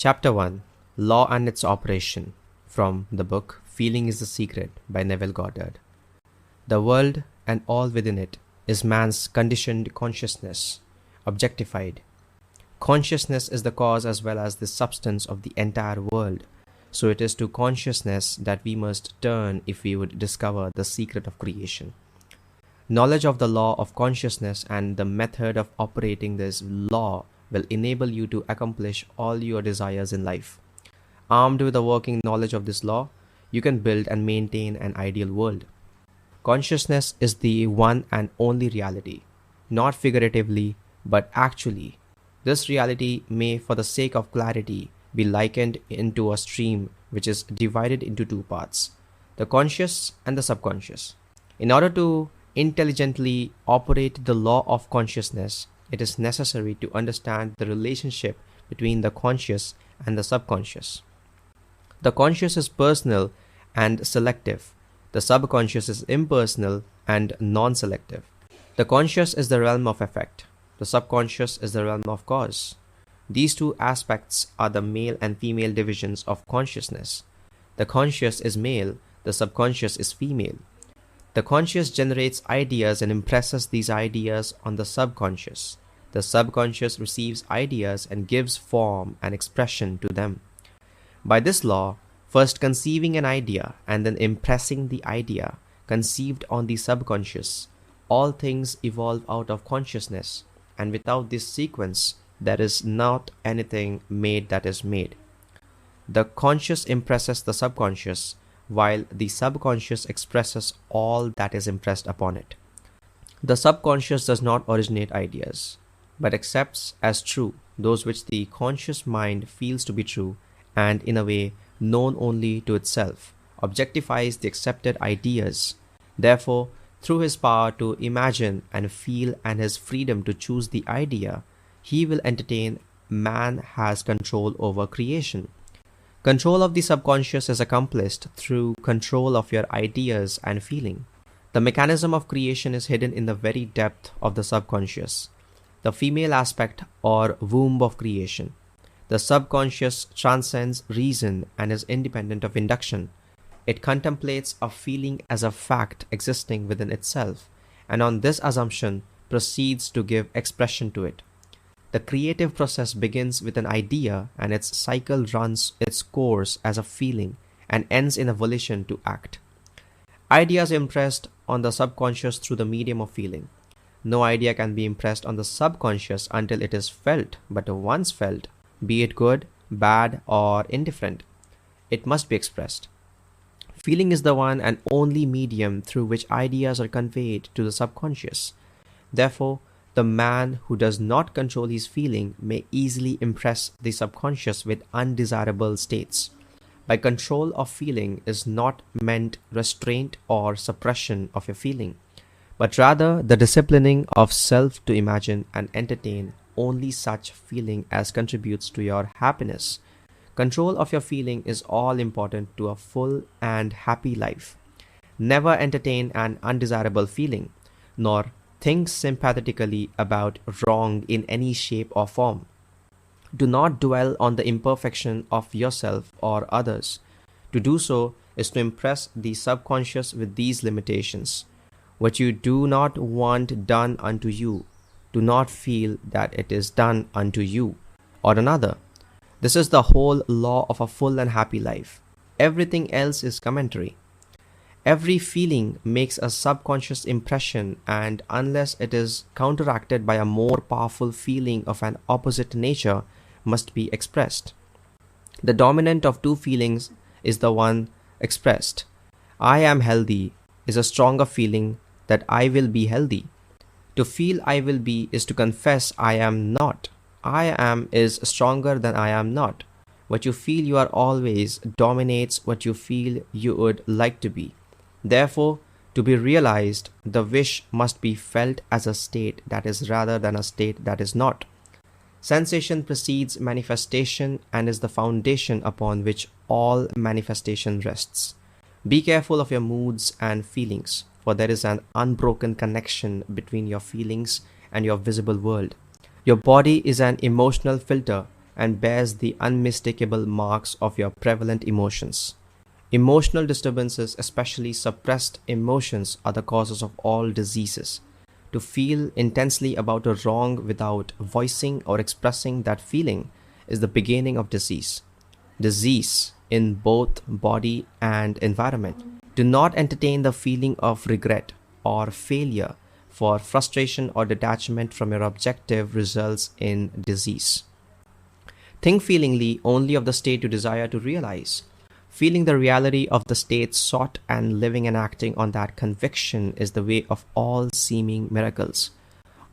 Chapter 1, Law and Its Operation, from the book Feeling is the Secret by Neville Goddard. The world and all within it is man's conditioned consciousness, objectified. Consciousness is the cause as well as the substance of the entire world, so it is to consciousness that we must turn if we would discover the secret of creation. Knowledge of the law of consciousness and the method of operating this law will enable you to accomplish all your desires in life. Armed with a working knowledge of this law, you can build and maintain an ideal world. Consciousness is the one and only reality, not figuratively, but actually. This reality may, for the sake of clarity, be likened into a stream which is divided into two parts, the conscious and the subconscious. In order to intelligently operate the law of consciousness, it is necessary to understand the relationship between the conscious and the subconscious. The conscious is personal and selective. The subconscious is impersonal and non-selective. The conscious is the realm of effect. The subconscious is the realm of cause. These two aspects are the male and female divisions of consciousness. The conscious is male, the subconscious is female. The conscious generates ideas and impresses these ideas on the subconscious. The subconscious receives ideas and gives form and expression to them. By this law, first conceiving an idea and then impressing the idea conceived on the subconscious, all things evolve out of consciousness, and without this sequence, there is not anything made that is made. The conscious impresses the subconscious, while the subconscious expresses all that is impressed upon it. The subconscious does not originate ideas, but accepts as true those which the conscious mind feels to be true and, in a way, known only to itself, objectifies the accepted ideas. Therefore, through his power to imagine and feel and his freedom to choose the idea, he will entertain man has control over creation. Control of the subconscious is accomplished through control of your ideas and feeling. The mechanism of creation is hidden in the very depth of the subconscious, the female aspect or womb of creation. The subconscious transcends reason and is independent of induction. It contemplates a feeling as a fact existing within itself, and on this assumption proceeds to give expression to it. The creative process begins with an idea, and its cycle runs its course as a feeling and ends in a volition to act. Ideas impressed on the subconscious through the medium of feeling. No idea can be impressed on the subconscious until it is felt, but once felt, be it good, bad, or indifferent, it must be expressed. Feeling is the one and only medium through which ideas are conveyed to the subconscious. Therefore, the man who does not control his feeling may easily impress the subconscious with undesirable states. By control of feeling is not meant restraint or suppression of your feeling, but rather the disciplining of self to imagine and entertain only such feeling as contributes to your happiness. Control of your feeling is all important to a full and happy life. Never entertain an undesirable feeling, nor think sympathetically about wrong in any shape or form. Do not dwell on the imperfection of yourself or others. To do so is to impress the subconscious with these limitations. What you do not want done unto you, do not feel that it is done unto you or another. This is the whole law of a full and happy life. Everything else is commentary. Every feeling makes a subconscious impression, and unless it is counteracted by a more powerful feeling of an opposite nature, must be expressed. The dominant of two feelings is the one expressed. I am healthy is a stronger feeling that I will be healthy. To feel I will be is to confess I am not. I am is stronger than I am not. What you feel you are always dominates what you feel you would like to be. Therefore, to be realized, the wish must be felt as a state that is rather than a state that is not. Sensation precedes manifestation and is the foundation upon which all manifestation rests. Be careful of your moods and feelings, for there is an unbroken connection between your feelings and your visible world. Your body is an emotional filter, and bears the unmistakable marks of your prevalent emotions. Emotional disturbances, especially suppressed emotions, are the causes of all diseases. To feel intensely about a wrong without voicing or expressing that feeling is the beginning of disease. Disease in both body and environment. Do not entertain the feeling of regret or failure, for frustration or detachment from your objective results in disease. Think feelingly only of the state you desire to realize. Feeling the reality of the state sought and living and acting on that conviction is the way of all seeming miracles.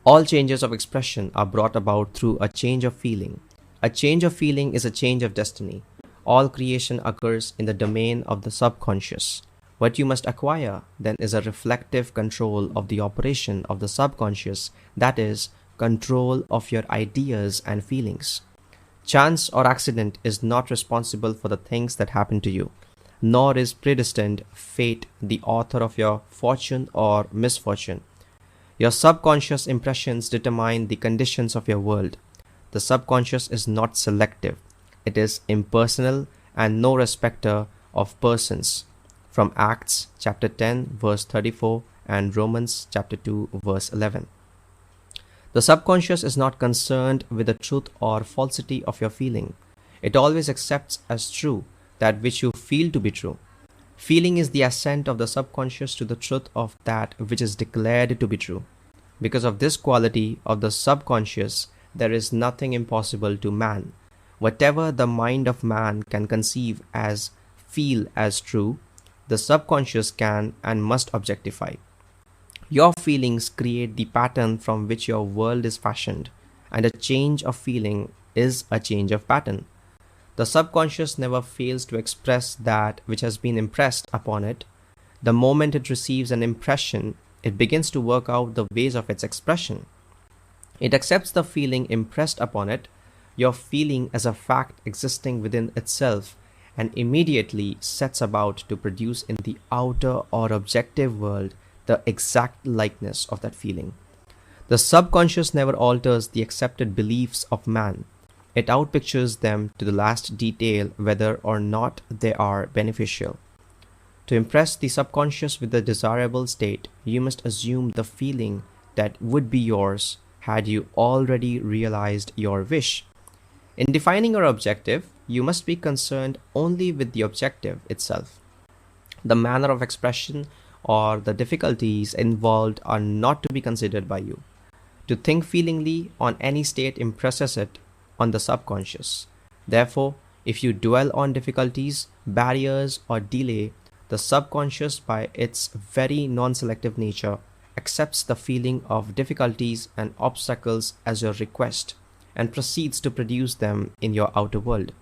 All changes of expression are brought about through a change of feeling. A change of feeling is a change of destiny. All creation occurs in the domain of the subconscious. What you must acquire then is a reflective control of the operation of the subconscious, that is, control of your ideas and feelings. Chance or accident is not responsible for the things that happen to you, nor is predestined fate the author of your fortune or misfortune. Your subconscious impressions determine the conditions of your world. The subconscious is not selective. It is impersonal and no respecter of persons. From Acts chapter 10 verse 34 and Romans chapter 2 verse 11. The subconscious is not concerned with the truth or falsity of your feeling. It always accepts as true that which you feel to be true. Feeling is the assent of the subconscious to the truth of that which is declared to be true. Because of this quality of the subconscious, there is nothing impossible to man. Whatever the mind of man can conceive as feel as true, the subconscious can and must objectify. Your feelings create the pattern from which your world is fashioned, and a change of feeling is a change of pattern. The subconscious never fails to express that which has been impressed upon it. The moment it receives an impression, it begins to work out the ways of its expression. It accepts the feeling impressed upon it, your feeling as a fact existing within itself, and immediately sets about to produce in the outer or objective world the exact likeness of that feeling. The subconscious never alters the accepted beliefs of man. It outpictures them to the last detail whether or not they are beneficial. To impress the subconscious with the desirable state, you must assume the feeling that would be yours had you already realized your wish. In defining your objective, you must be concerned only with the objective itself. The manner of expression or the difficulties involved are not to be considered by you. To think feelingly on any state impresses it on the subconscious. Therefore, if you dwell on difficulties, barriers, or delay, the subconscious, by its very non-selective nature, accepts the feeling of difficulties and obstacles as your request and proceeds to produce them in your outer world.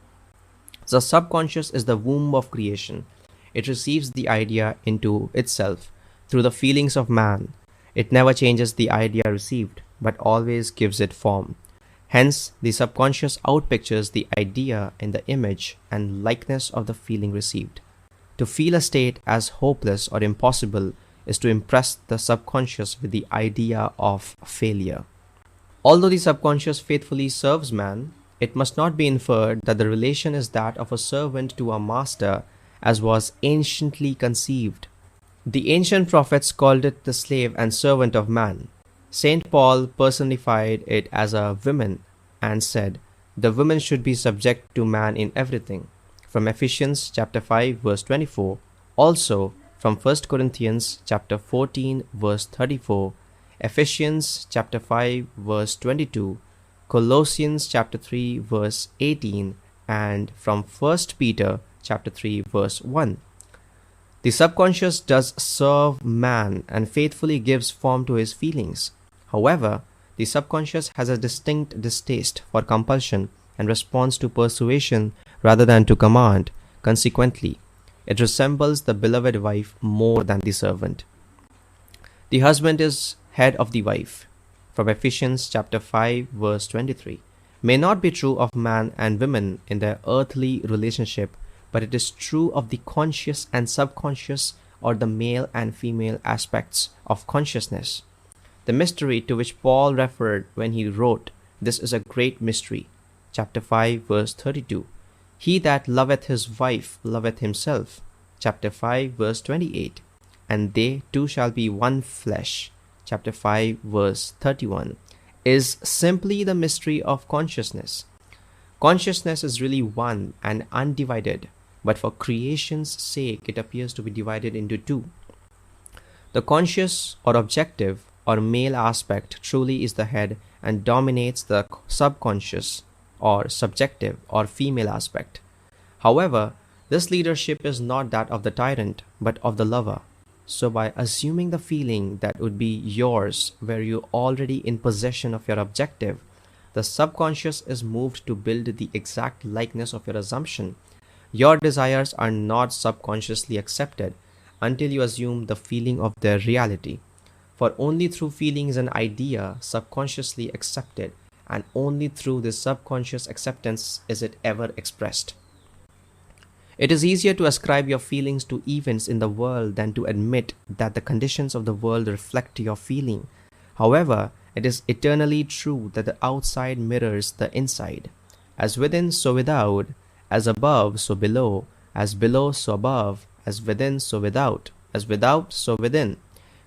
The subconscious is the womb of creation. It receives the idea into itself through the feelings of man. It never changes the idea received, but always gives it form. Hence, the subconscious outpictures the idea in the image and likeness of the feeling received. To feel a state as hopeless or impossible is to impress the subconscious with the idea of failure. Although the subconscious faithfully serves man, it must not be inferred that the relation is that of a servant to a master, as was anciently conceived. The ancient prophets called it the slave and servant of man. Saint Paul personified it as a woman and said, "The woman should be subject to man in everything." From Ephesians chapter 5 verse 24, also from 1 Corinthians chapter 14 verse 34, Ephesians chapter 5 verse 22, Colossians chapter 3 verse 18, and from 1 Peter chapter 3 verse 1. The subconscious does serve man and faithfully gives form to his feelings. However, the subconscious has a distinct distaste for compulsion and responds to persuasion rather than to command. Consequently, it resembles the beloved wife more than the servant. The husband is head of the wife. From Ephesians chapter 5 verse 23. May not be true of man and women in their earthly relationship, but it is true of the conscious and subconscious, or the male and female aspects of consciousness. The mystery to which Paul referred when he wrote, "This is a great mystery," chapter 5, verse 32. He that loveth his wife loveth himself, chapter 5, verse 28. And they two shall be one flesh, chapter 5, verse 31, is simply the mystery of consciousness. Consciousness is really one and undivided, but for creation's sake it appears to be divided into two. The conscious or objective or male aspect truly is the head and dominates the subconscious or subjective or female aspect. However, this leadership is not that of the tyrant, but of the lover. So by assuming the feeling that would be yours where you already in possession of your objective, the subconscious is moved to build the exact likeness of your assumption. Your desires are not subconsciously accepted until you assume the feeling of their reality. For only through feeling is an idea subconsciously accepted, and only through this subconscious acceptance is it ever expressed. It is easier to ascribe your feelings to events in the world than to admit that the conditions of the world reflect your feeling. However, it is eternally true that the outside mirrors the inside. As within, so without, as above, so below, as below, so above, as within, so without, as without, so within.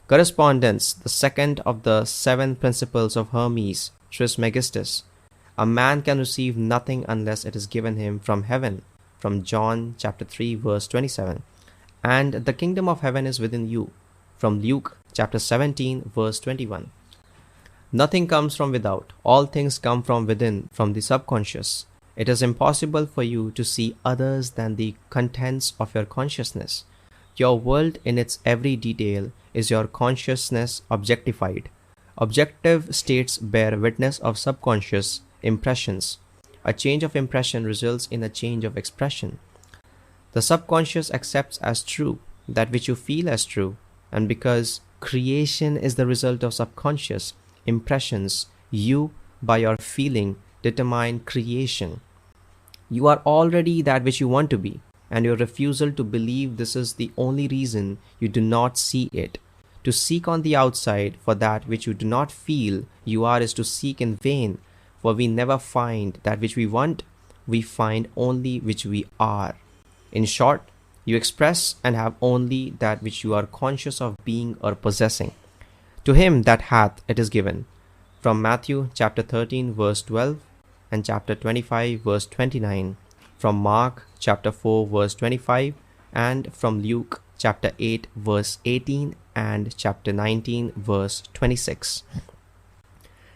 Correspondence, the second of the 7 principles of Hermes Trismegistus. A man can receive nothing unless it is given him from heaven, from John chapter 3 verse 27. And the kingdom of heaven is within you, from Luke chapter 17 verse 21. Nothing comes from without. All things come from within, from the subconscious. It is impossible for you to see others than the contents of your consciousness. Your world in its every detail is your consciousness objectified. Objective states bear witness of subconscious impressions. A change of impression results in a change of expression. The subconscious accepts as true that which you feel as true, and because creation is the result of subconscious impressions, you, by your feeling, determine creation. You are already that which you want to be, and your refusal to believe this is the only reason you do not see it. To seek on the outside for that which you do not feel you are is to seek in vain, for we never find that which we want, we find only which we are. In short, you express and have only that which you are conscious of being or possessing. To him that hath it is given. From Matthew chapter 13 verse 12 and chapter 25 verse 29, from Mark chapter 4 verse 25, and from Luke chapter 8 verse 18 and chapter 19 verse 26.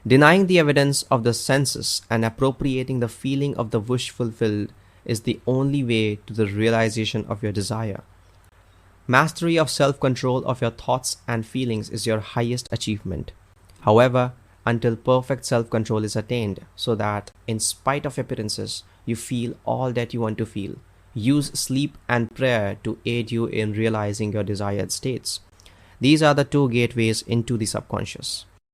Denying the evidence of the senses and appropriating the feeling of the wish fulfilled is the only way to the realization of your desire. Mastery of self-control of your thoughts and feelings is your highest achievement. However, until perfect self-control is attained, so that, in spite of appearances, you feel all that you want to feel, use sleep and prayer to aid you in realizing your desired states. These are the 2 gateways into the subconscious.